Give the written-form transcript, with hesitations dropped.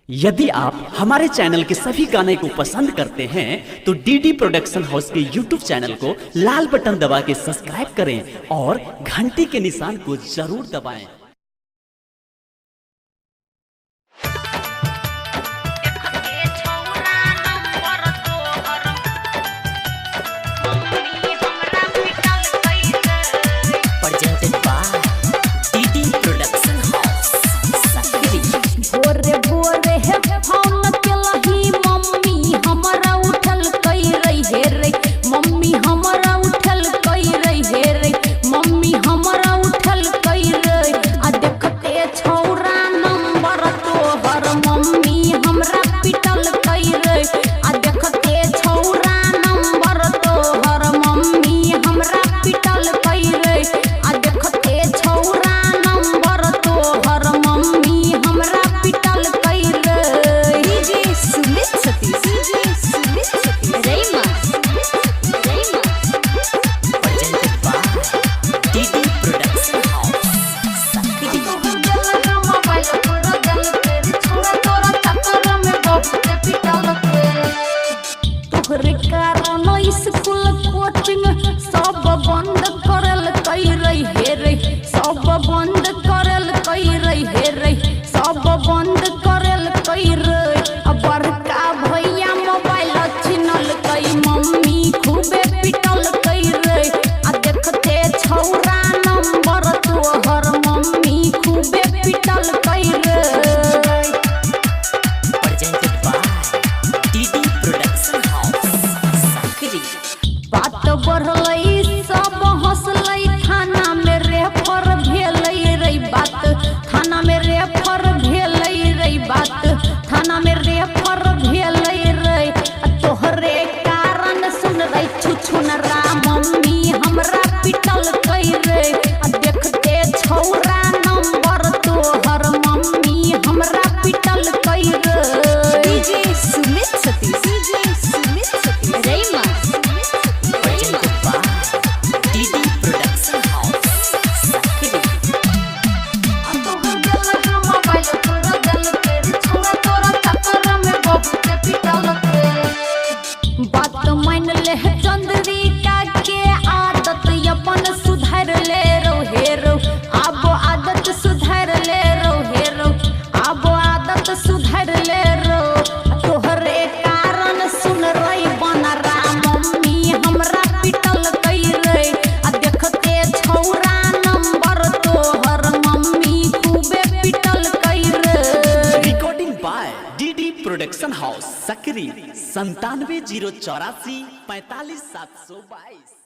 यदि आप हमारे चैनल के सभी गाने को पसंद करते हैं तो डीडी प्रोडक्शन हाउस के यूट्यूब चैनल को लाल बटन दबा के सब्सक्राइब करें और घंटी के निशान को जरूर दबाएं। स्कूल कोचिंग सब बंद करल कई रही हे रे, सब बंद करल कई रही हे रे, सब बंद करल कई रे। बड़का भैया मोबाइल छिनल कई, मम्मी खूबे पिटल कई रे। देखते छौरा नंबर तोहर मम्मी खूबे पिटल कई रे। बात बढ़लई सब हंसलई, थाना में रेफर भेलई रे बात, थाना में रेफर भेलई रे बात, थाना में रेफर भेलई रे। तोहरे कारण सुन रही छुछुनरा मम्मी हमरा पिटल कई रे। देखते छौरा नंबर तोहर मम्मी हमरा पिटल कई रे। डीजे सुमित सतीश, डीजे सुमित सतीश रेमा चंद्रिका के आदत अपन सुधर ले रो हेरो, अब आदत सुधर ले रो हेरो, अब आदत सुधर ले रो। तोहरे कारण सुन रही बनरा मम्मी हमरा पिटल कई रे। देखते छौरा नंबर तोहर मम्मी खूबे पिटल कई रे। Recording by DD production house Sakri 97 084 45 722।